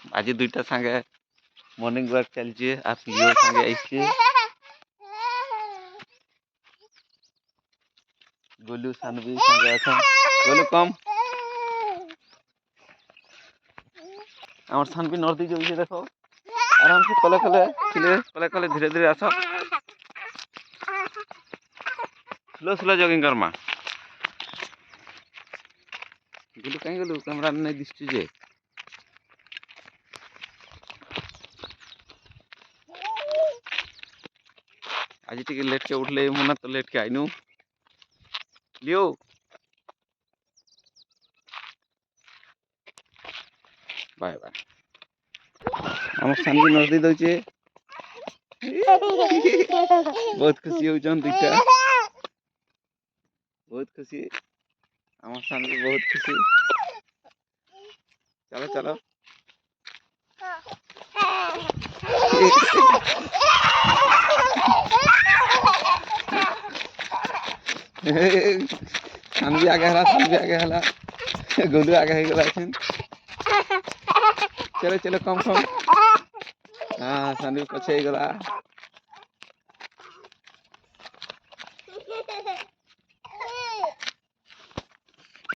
आज दुईटा सांगे morning walk चलছে আর পিও सांगे আইছে गोलू सानवी सांगे আছেন गोलू कम আমার सानवी नदी যাচ্ছে देखो आराम से कले कले कले कले धीरे धीरे आस स्लो स्लो जॉगिंग करमा गोलू कहीं गलु कैमरा नहीं दिसछु जे आज टी लेट के उठले मना तो लेट के आईनु लियो बाय बाय हम सानवी नदी दउचे बहुत खुशी हो जन दुईटा बहुत खुशी हम सानवी बहुत खुशी चलो चलो सानवी आगे हला गोलू आगे हो गला चलो चलो कम कम हाँ सानवी पछे गला